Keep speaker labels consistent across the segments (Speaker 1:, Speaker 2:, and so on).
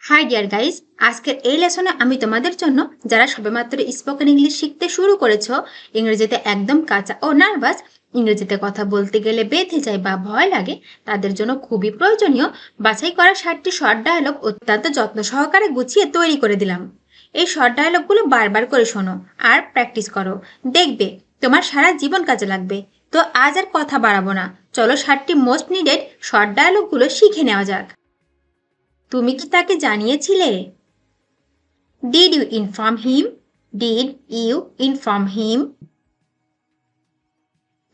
Speaker 1: High deer guys, আজকের এই লেসনে আমি তোমাদের জন্য যারা সবেমাত্র স্পোকেন ইংলিশ শিখতে শুরু করেছো, ইংরেজিতে একদম কাঁচা ও নার্ভাস, ইংরেজিতে কথা বলতে গেলে বেঁধে যায় বা ভয় লাগে, তাদের জন্য খুবই প্রয়োজনীয় বাছাই করা 60টি শর্ট ডায়লগ অত্যন্ত যত্ন সহকারে গুছিয়ে তৈরি করে দিলাম। এই শর্ট ডায়লগগুলো বারবার করে শোনো আর প্র্যাকটিস করো, দেখবে তোমার সারা জীবন কাজে লাগবে। তো আজ আর কথা বাড়াবো না, চলো 60টি মোস্ট নিডেড শর্ট ডায়লগগুলো শিখে নেওয়া যাক। তুমি কি তাকে জানিয়েছিলে? Did you inform him? Did you inform him?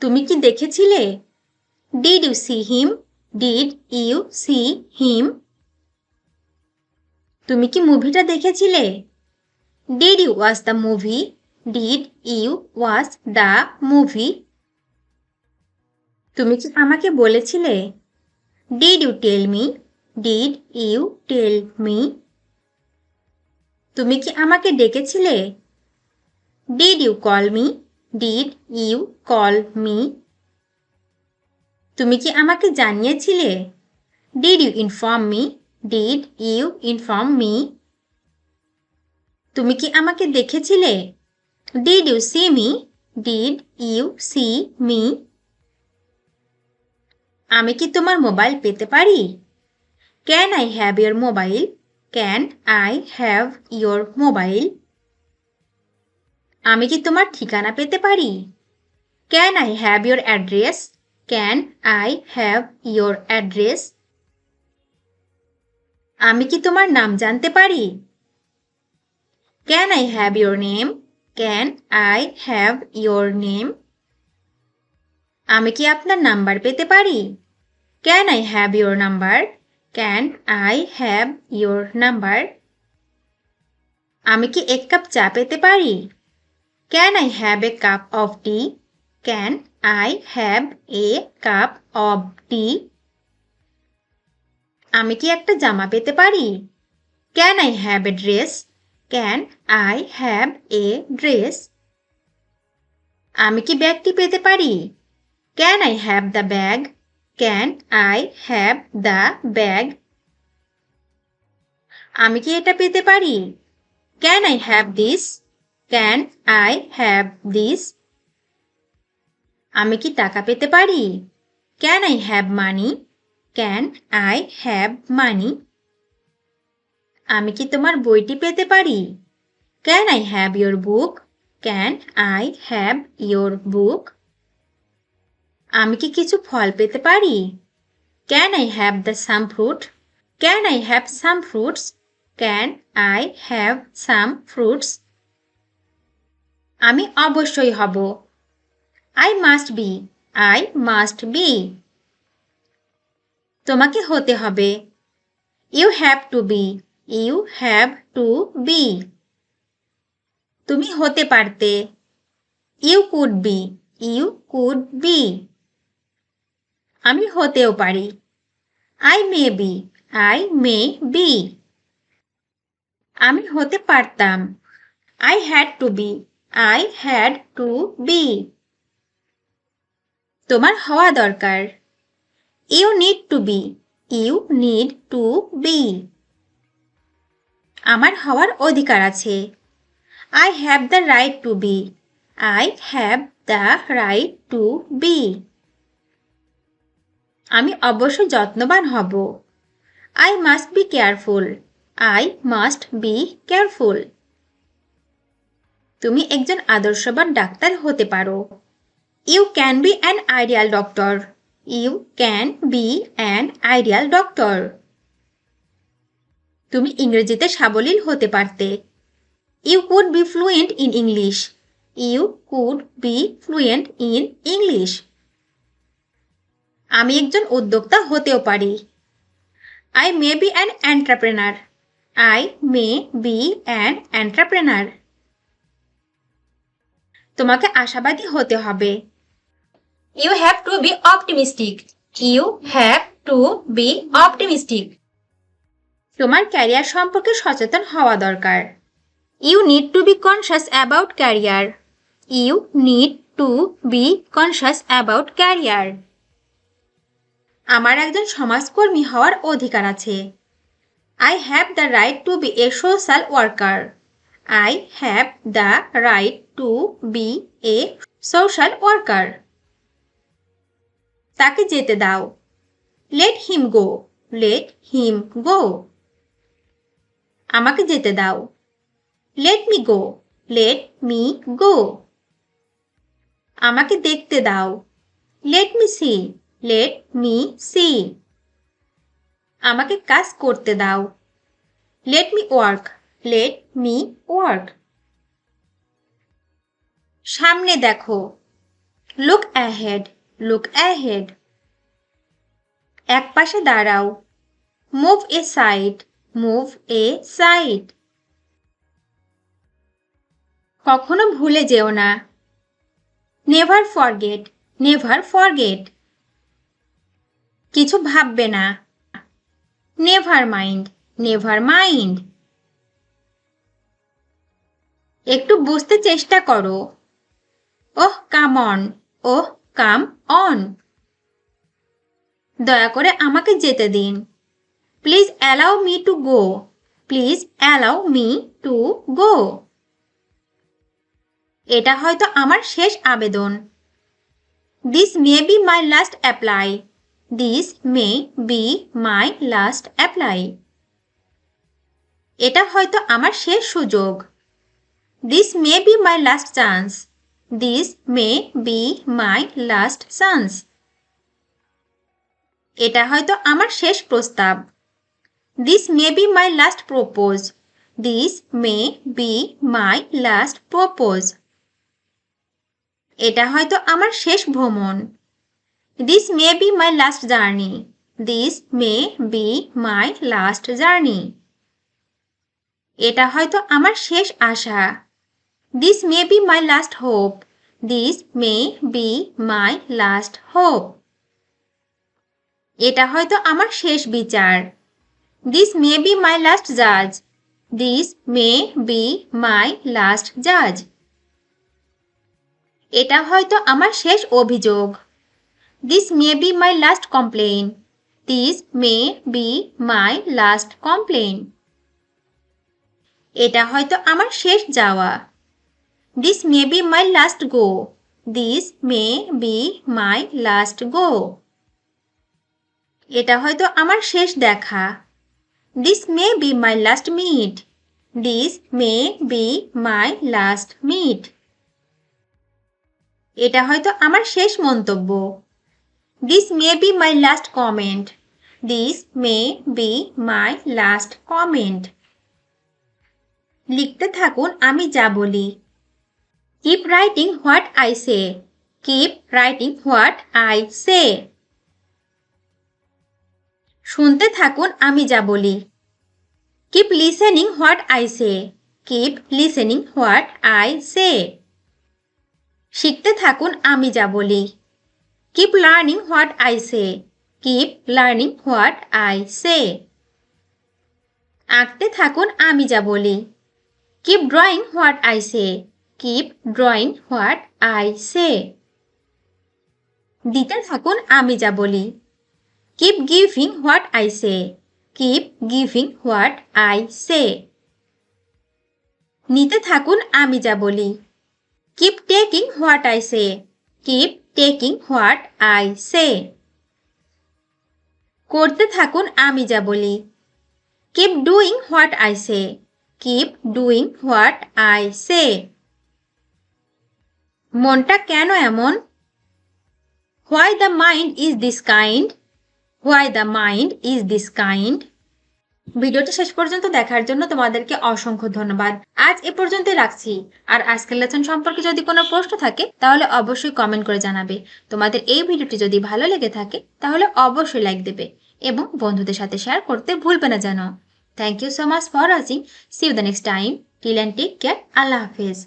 Speaker 1: তুমি কি দেখেছিলে? Did you see him? Did you see him? তুমি কি মুভিটা দেখেছিলে? Did you watch the movie? Did you watch the movie? তুমি কি আমাকে বলেছিলে? Did you tell me? Did you tell me? তুমি কি আমাকে ডেকেছিলে? Did you call me? Did you call me? তুমি কি আমাকে জানিয়েছিলে? Did you inform me? Did you inform me? তুমি কি আমাকে দেখেছিলে? Did you see me? Did you see me? আমি কি তোমার মোবাইল পেতে পারি? Can I have your mobile? Can I have your mobile? আমি কি তোমার ঠিকানা পেতে পারি? Can I have your address? Can I have your address? আমি কি তোমার নাম জানতে পারি? Can I have your name? Can I have your name? আমি কি আপনার নাম্বার পেতে পারি? Can I have your number? Can I have your number? আমি কি এক কাপ চা পেতে পারি? Can I have a cup of tea? Can I have a cup of tea? আমি কি একটা জামা পেতে পারি? Can I have a dress? Can I have a dress? আমি কি ব্যাগটি পেতে পারি? Can I have the bag? Can I have the bag? আমি কি এটা পেতে পারি? Can I have this? Can I have this? আমি কি টাকা পেতে পারি? Can I have money? Can I have money? আমি কি তোমার বইটি পেতে পারি? Can I have your book? Can I have your book? আমি কি কিছু ফল পেতে পারি? Can I have some fruit? Can I have some fruits? Can I have some fruits? আমি অবশ্যই হব। I must be. I must be. তোমাকে হতে হবে। You have to be. You have to be. তুমি হতে পারতে। You could be. You could be. আমি হতেও পারি। I may be. I may be. আমি হতে পারতাম। I had to be. I had to be. তোমার হওয়া দরকার। You need to be. You need to be. আমার হওয়ার অধিকার আছে। I have the right to be. I have the right to be. আমি অবশ্যই যত্নবান হব। I must be careful. I must be careful. তুমি একজন আদর্শবান ডাক্তার হতে পারো। You can be an ideal doctor. You can be an ideal doctor. তুমি ইংরেজিতে সাবলীল হতে পারতে। You could be fluent in English. You could be fluent in English. আমি একজন উদ্যোক্তা হতেও পারি। I may be an entrepreneur. I may be an entrepreneur. তোমাকে আশাবাদী হতে হবে। You have to be optimistic. You have to be optimistic. তোমার ক্যারিয়ার সম্পর্কে সচেতন হওয়া দরকার। You need to be conscious about career. You need to be conscious about career. আমার একজন সমাজকর্মী হওয়ার অধিকার আছে। I have the right to be a social worker. I have the right to be a social worker. তাকে যেতে দাও। Let him go. Let him go. আমাকে যেতে দাও। Let me go. Let me go. আমাকে দেখতে দাও। Let me see. Let me see. আমাকে কাজ করতে দাও। Let me work. Let me work. সামনে দেখো। Look ahead. Look ahead. একপাশে দাঁড়াও। Move aside. Move aside. কখনো ভুলে যেও না। Never forget. Never forget. কিছু ভাববে না। Never mind. Never mind. একটু বুঝতে চেষ্টা করো। Oh, come on. Oh, come on. দয়া করে আমাকে যেতে দিন। Please allow me to go. Please allow me to go. এটা হয়তো আমার শেষ আবেদন। This may be my last apply. This may be my last apply. এটা হয়তো আমার শেষ সুযোগ। This may be my last chance. This may be my last chance. এটা হয়তো আমার শেষ প্রস্তাব। This may be my last propose. This may be my last propose. এটা হয়তো আমার শেষ ভ্রমণ। This may be my last journey. This may be my last journey. এটা হয়তো আমার শেষ আশা। This may be my last hope. This may be my last hope. এটা হয়তো আমার শেষ বিচার। This may be my last judge. This may be my last judge. এটা হয়তো আমার শেষ অভিযোগ। This may be my last complaint. This may be my last complaint. এটা হয়তো আমার শেষ যাওয়া। This may be my last go. This may be my last go. এটা হয়তো আমার শেষ দেখা। This may be my last meet. This may be my last meet. এটা হয়তো আমার শেষ মন্তব্য। This may be my last comment. This may be my last comment. লিখতে থাকুন আমি যা বলি। Keep writing what I say. Keep writing what I say. শুনতে থাকুন আমি যা বলি। Keep listening what I say. Keep listening what I say. শিখতে থাকুন আমি যা বলি। Keep learning what I say. Keep learning what I say. আঁকতে থাকুন আমি যা বলি। Keep drawing what I say. Keep drawing what I say. দিতে থাকুন আমি যা বলি। Keep giving what I say. Keep giving what I say. নিতে থাকুন আমি যা বলি। Keep taking what I say. Keep taking what I say. করতে থাকুন আমি যা বলি। Keep doing what I say. Keep doing what I say. মনটা কেন এমন? Why the mind is this kind? Why the mind is this kind? ভিডিওটি শেষ পর্যন্ত দেখার জন্য তোমাদেরকে অসংখ্য ধন্যবাদ। আজ এ পর্যন্ত রাখছি। আর আজকের লেসন সম্পর্কে যদি কোনো প্রশ্ন থাকে তাহলে অবশ্যই কমেন্ট করে জানাবে। তোমাদের এই ভিডিওটি যদি ভালো লেগে থাকে তাহলে অবশ্যই লাইক দেবে এবং বন্ধুদের সাথে শেয়ার করতে ভুলবে না যেন। Thank you so much for watching. See you the next time. Till and take care. আল্লাহ হাফেজ।